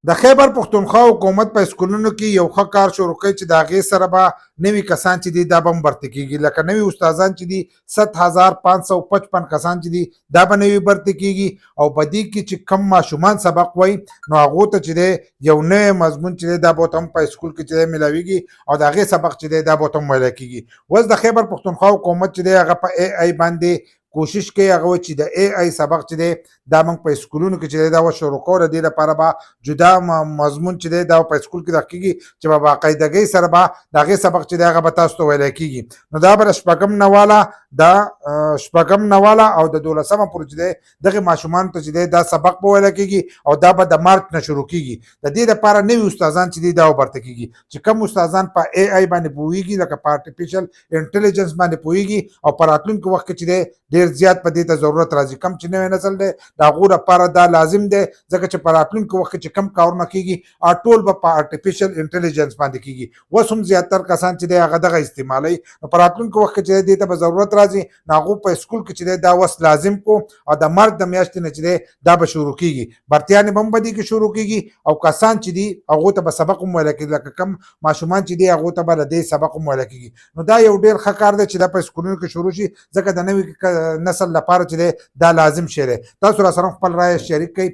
د خیبر پښتونخوا حکومت په سکولونو کې یو ښه کار شروع کړی چې د هغې سره به نوي کسان چې دي دا به هم برته کېږي، لکه نوي استادان چې دي ৭,۵۵۵ کسان چې دي دا به نوي برته کېږي، او په دې کې چې کم ماشومان سبق وایي نو هغو ته چې دی یو نوی مضمون چې دی دا به ورته هم په سکول کې چې دی میلاویږي او د هغې سبق چې دی دا به ورته هم ویلی کېږي. اوس د خیبر پښتونخوا حکومت چې دی هغه په اے آی باندې کوشش کوي هغه چې د اے آی سبق چې دی دا موږ په سکولونو کې چې دی دا شروع کوو. د دې لپاره به جدا مضمون چې دی دا په سکول کې دغه کېږي چې په باقاعدګۍ سره به د هغې سبق چې دی هغه به تاسو ته ویلی کېږي. نو دا به د شپږم نه واله او د 12مه پورې چې دی دغې ماشومانو ته چې دی دا سبق به ویلی کېږي او دا به د مارچ نه شروع کېږي. د دې لپاره نوي استادان چې دي دا وبرته کېږي چې کوم استادان په اے آی باندې پوهېږي لکه په آرټیفیشل انټلیجنس باندې پوهېږي او په راتلونکي وخت کې چې دی ډېر زیات په دې ته ضرورت راځي. کم چې نوی نسل دی د هغو لپاره دا لازم دی ځکه چې په راتلونکي وخت کې چې کم کارونه کېږي ټول به په آرټیفیشل انټلیجنس باندې کېږي. اوس هم زیاتر کسان چې دی هغه دغه استعمالوي، نو په راتلونکي وخت کې چې دې ته به ضرورت راځي نو هغو په سکول کې چې دی دا اوس لازم کو او د مارچ د میاشتې نه چې دی دا به شروع کېږي. برتیانې به هم په دې کې شروع کېږي او کسان چې دي هغو ته به سبق هم ویلی کېږي، لکه کم ماشومان چې دي هغو ته به د دې سبق هم ویلی کېږي. نو دا یو ډېر ښه کار دی چې دا په سکولونو کې شروع شي ځکه د نوي نسل لپاره چې دی دا لازم شی دی. تاسو را سره خپل رایه شریک کړئ.